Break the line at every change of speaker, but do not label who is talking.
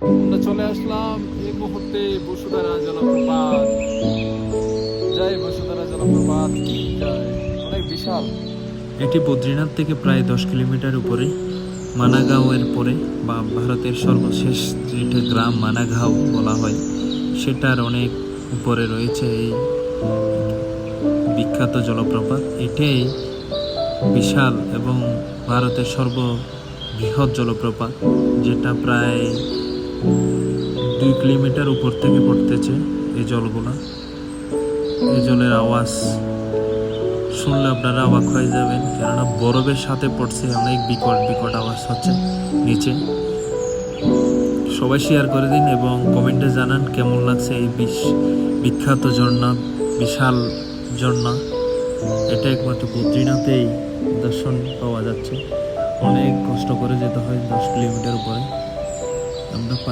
আমরা চলে আসলাম এই মুহূর্তে বসুধারা জলপ্রপাত। জয় বসুধারা জলপ্রপাত কি জয়, অনেক বিশাল। এটি বদ্রীনাথ থেকে প্রায় 10 কিলোমিটার উপরে। মানাগাঁও এর পরে বা ভারতের সর্বশেষ যেটা গ্রাম মানাগাঁও বলা হয় সেটার অনেক উপরে রয়েছে এই বিখ্যাত জলপ্রপাত। এটাই বিশাল এবং ভারতের সর্ববৃহৎ জলপ্রপাত, যেটা প্রায় 2 কিলোমিটার উপর থেকে পড়তেছে। এই জলগুলা, এই জলের আওয়াজ শুনলে আপনারা অবাক হয়ে যাবেন, কেননা বরফের সাথে পড়ছে, অনেক বিকট বিকট আওয়াজ হচ্ছে নিচে। সবাই শেয়ার করে দিন এবং কমেন্টে জানান কেমন লাগছে এই বিখ্যাত ঝর্ণা, বিশাল ঝর্ণা। এটা একমাত্র বদ্রীনাথেই দর্শন পাওয়া যাচ্ছে। অনেক কষ্ট করে যেতে হয় 10 কিলোমিটার উপরে। আমরা